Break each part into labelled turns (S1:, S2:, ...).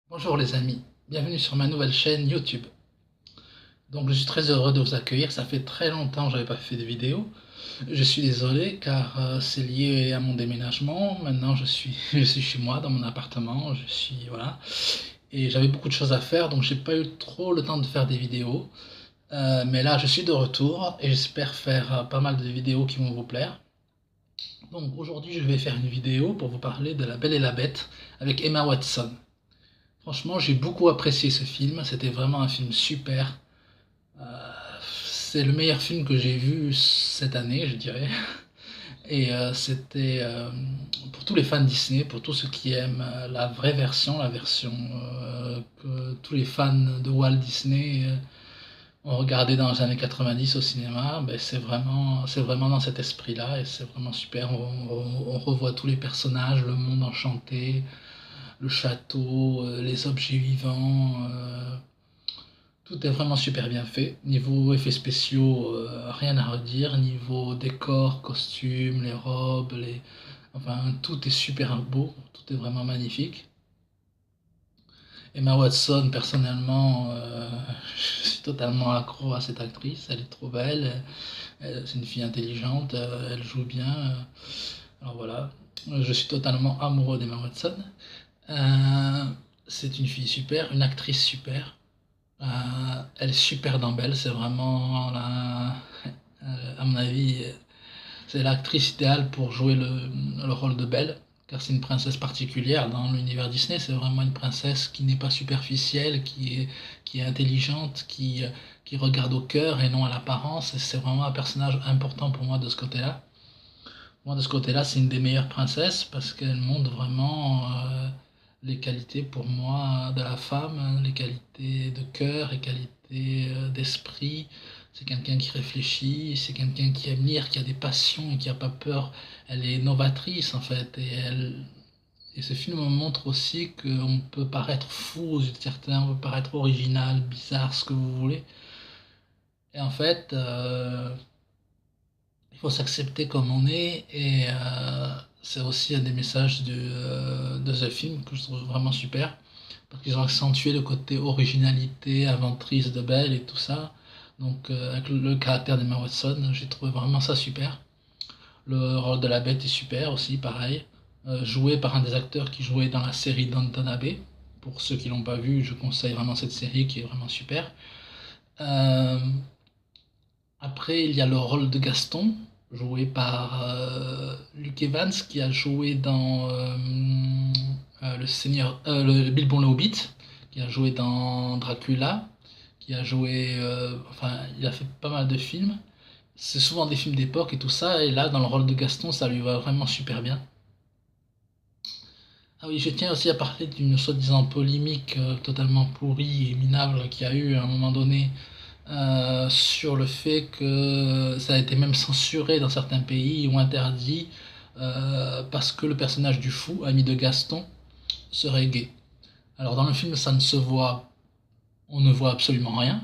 S1: Bonjour les amis, bienvenue sur ma nouvelle chaîne YouTube. Donc je suis très heureux de vous accueillir, ça fait très longtemps que j'avais pas fait de vidéo. Je suis désolé car c'est lié à mon déménagement. Maintenant je suis chez moi dans mon appartement, je suis voilà. Et j'avais beaucoup de choses à faire donc j'ai pas eu trop le temps de faire des vidéos. Mais là je suis de retour et j'espère faire pas mal de vidéos qui vont vous plaire. Donc aujourd'hui je vais faire une vidéo pour vous parler de La Belle et la Bête avec Emma Watson. Franchement, j'ai beaucoup apprécié ce film. C'était vraiment un film super. C'est le meilleur film que j'ai vu cette année, je dirais. Et c'était pour tous les fans Disney, pour tous ceux qui aiment la vraie version, la version que tous les fans de Walt Disney ont regardé dans les années 90 au cinéma. Ben, c'est vraiment dans cet esprit-là et c'est vraiment super. On revoit tous les personnages, le monde enchanté, le château, les objets vivants. Tout est vraiment super bien fait. Niveau effets spéciaux, rien à redire. Niveau décor, costumes, les robes, enfin, tout est super beau. Tout est vraiment magnifique. Emma Watson, personnellement, je suis totalement accro à cette actrice. Elle est trop belle. C'est une fille intelligente. Elle joue bien. Alors voilà. Je suis totalement amoureux d'Emma Watson. Euh, c'est une fille super, une actrice super. Elle est super dans Belle, c'est vraiment à mon avis, c'est l'actrice idéale pour jouer le rôle de Belle, car c'est une princesse particulière dans l'univers Disney. C'est vraiment une princesse qui n'est pas superficielle, qui est intelligente, qui regarde au cœur et non à l'apparence. Et c'est vraiment un personnage important pour moi de ce côté-là. Moi, de ce côté-là, c'est une des meilleures princesses parce qu'elle montre vraiment les qualités pour moi de la femme, hein, les qualités de cœur, les qualités d'esprit. C'est quelqu'un qui réfléchit, c'est quelqu'un qui aime lire, qui a des passions et qui n'a pas peur. Elle est novatrice en fait et ce film montre aussi qu'on peut paraître fou aux yeux de certains, on peut paraître original, bizarre, ce que vous voulez. Et en fait, il faut s'accepter comme on est et c'est aussi un des messages de ce film que je trouve vraiment super parce qu'ils ont accentué le côté originalité, aventrice de Belle et tout ça. Donc avec le caractère d'Emma Watson, j'ai trouvé vraiment ça super. Le rôle de la Bête est super aussi, pareil. Joué par un des acteurs qui jouait dans la série Downton Abbey. Pour ceux qui l'ont pas vu, je conseille vraiment cette série qui est vraiment super. Euh, Après, il y a le rôle de Gaston, joué par Luke Evans, qui a joué dans le Bilbon le Hobbit, qui a joué dans Dracula, qui a joué, enfin, il a fait pas mal de films. C'est souvent des films d'époque et tout ça, et là, dans le rôle de Gaston, ça lui va vraiment super bien. Ah oui, je tiens aussi à parler d'une soi-disant polémique totalement pourrie et minable qu'il y a eu à un moment donné sur le fait que ça a été même censuré dans certains pays ou interdit parce que le personnage du fou, ami de Gaston, serait gay. Alors dans le film, ça ne se voit, on ne voit absolument rien.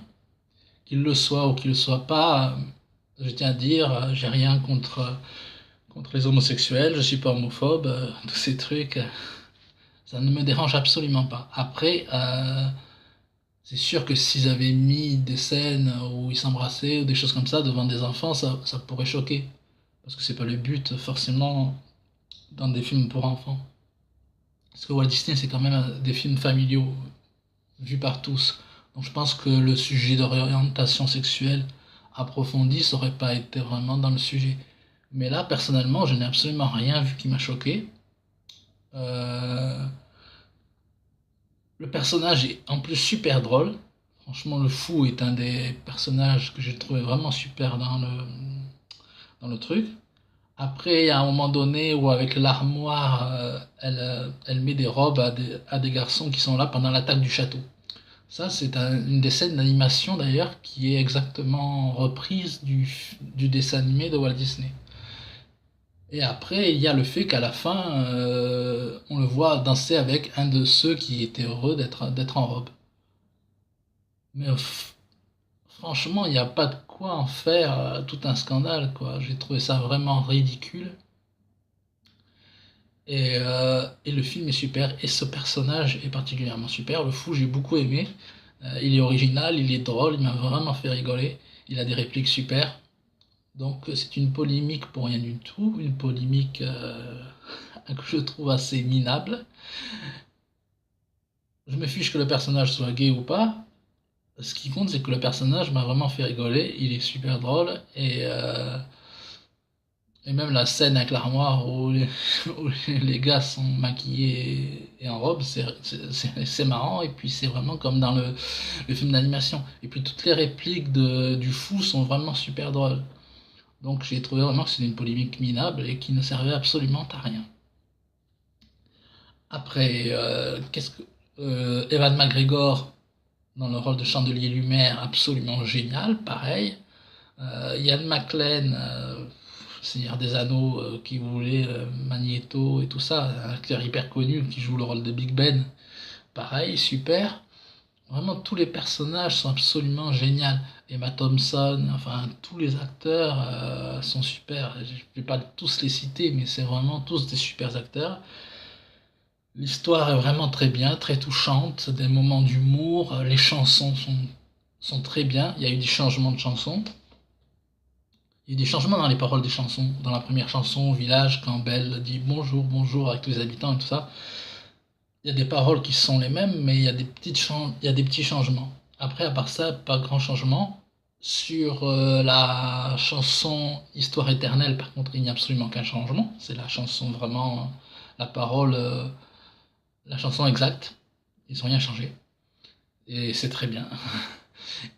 S1: Qu'il le soit ou qu'il ne le soit pas, je tiens à dire, j'ai rien contre les homosexuels, je suis pas homophobe, tous ces trucs, ça ne me dérange absolument pas. Après, c'est sûr que s'ils avaient mis des scènes où ils s'embrassaient ou des choses comme ça devant des enfants, ça pourrait choquer. Parce que c'est pas le but forcément dans des films pour enfants. Parce que Walt Disney, c'est quand même des films familiaux vus par tous. Donc je pense que le sujet d'orientation sexuelle approfondie, ça aurait pas été vraiment dans le sujet. Mais là, personnellement, je n'ai absolument rien vu qui m'a choqué. Euh, Le personnage est en plus super drôle. Franchement, le fou est un des personnages que j'ai trouvé vraiment super dans le truc. Après, il y a un moment donné où avec l'armoire, elle met des robes à des garçons qui sont là pendant l'attaque du château. Ça, c'est une des scènes d'animation d'ailleurs qui est exactement reprise du dessin animé de Walt Disney. Et après, il y a le fait qu'à la fin, on le voit danser avec un de ceux qui étaient heureux d'être en robe. Mais franchement, il n'y a pas de quoi en faire tout un scandale, quoi. J'ai trouvé ça vraiment ridicule. Et le film est super, et ce personnage est particulièrement super. Le fou, j'ai beaucoup aimé. Il est original, il est drôle, il m'a vraiment fait rigoler. Il a des répliques super. Donc c'est une polémique pour rien du tout, une polémique que je trouve assez minable. Je me fiche que le personnage soit gay ou pas. Ce qui compte, c'est que le personnage m'a vraiment fait rigoler. Il est super drôle. Et même la scène avec l'armoire où où les gars sont maquillés et en robe, c'est marrant. Et puis c'est vraiment comme dans le film d'animation. Et puis toutes les répliques du fou sont vraiment super drôles. Donc j'ai trouvé vraiment que c'était une polémique minable et qui ne servait absolument à rien. Après, Evan McGregor dans le rôle de Chandelier Lumière, absolument génial, pareil. Ian McKellen, Seigneur des Anneaux, qui voulait Magneto et tout ça, un acteur hyper connu qui joue le rôle de Big Ben, pareil, super. Vraiment, tous les personnages sont absolument géniaux. Emma Thompson, enfin, tous les acteurs sont super. Je ne vais pas tous les citer, mais c'est vraiment tous des super acteurs. L'histoire est vraiment très bien, très touchante, des moments d'humour, les chansons sont très bien. Il y a eu des changements de chansons. Il y a eu des changements dans les paroles des chansons. Dans la première chanson, au village, quand Belle dit bonjour, bonjour avec tous les habitants et tout ça, il y a des paroles qui sont les mêmes, mais il y a il y a des petits changements. Après, à part ça, pas grand changement. Sur la chanson Histoire éternelle, par contre, il n'y a absolument aucun changement. C'est la chanson vraiment, la parole, la chanson exacte. Ils n'ont rien changé. Et c'est très bien.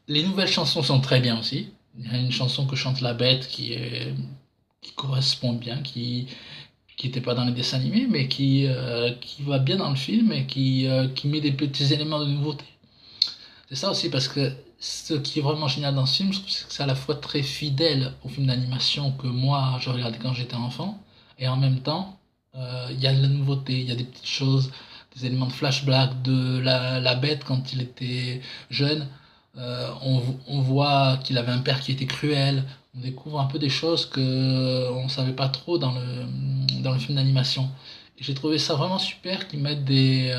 S1: Les nouvelles chansons sont très bien aussi. Il y a une chanson que chante la Bête qui correspond bien, qui n'était pas dans les dessins animés, mais qui va bien dans le film et qui met des petits éléments de nouveauté. C'est ça aussi, parce que ce qui est vraiment génial dans ce film, je trouve que c'est à la fois très fidèle au film d'animation que moi je regardais quand j'étais enfant, et en même temps, il y a de la nouveauté, il y a des petites choses, des éléments de flashback de la Bête quand il était jeune. On voit qu'il avait un père qui était cruel. On découvre un peu des choses que on savait pas trop dans le film d'animation. Et j'ai trouvé ça vraiment super qu'ils mettent des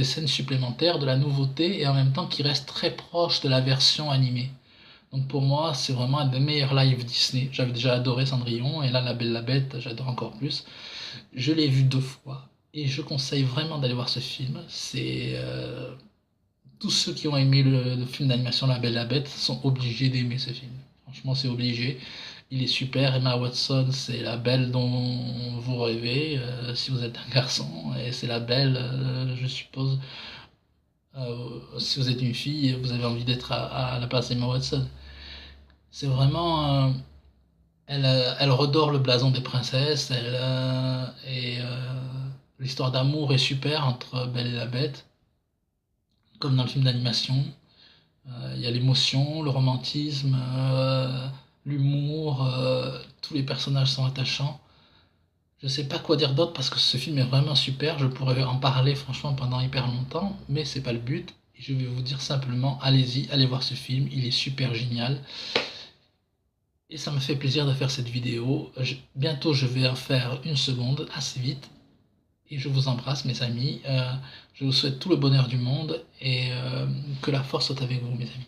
S1: scènes supplémentaires, de la nouveauté, et en même temps qui restent très proches de la version animée. Donc pour moi, c'est vraiment un des meilleurs live Disney. J'avais déjà adoré Cendrillon, et là, La Belle et la Bête, j'adore encore plus. Je l'ai vu 2 fois, et je conseille vraiment d'aller voir ce film. Tous ceux qui ont aimé le film d'animation La Belle et la Bête sont obligés d'aimer ce film. Franchement, c'est obligé. Il est super. Emma Watson, c'est la belle dont vous rêvez si vous êtes un garçon. Et c'est la belle, je suppose, si vous êtes une fille et vous avez envie d'être à la place d'Emma Watson. C'est vraiment. Elle redore le blason des princesses. L'histoire d'amour est super entre Belle et la Bête, comme dans le film d'animation. Il y a l'émotion, le romantisme, l'humour, tous les personnages sont attachants. Je sais pas quoi dire d'autre parce que ce film est vraiment super. Je pourrais en parler franchement pendant hyper longtemps, mais c'est pas le but. Je vais vous dire simplement, allez-y, allez voir ce film, il est super génial. Et ça me fait plaisir de faire cette vidéo. Bientôt, je vais en faire une seconde, assez vite. Et je vous embrasse, mes amis. Je vous souhaite tout le bonheur du monde et que la force soit avec vous, mes amis.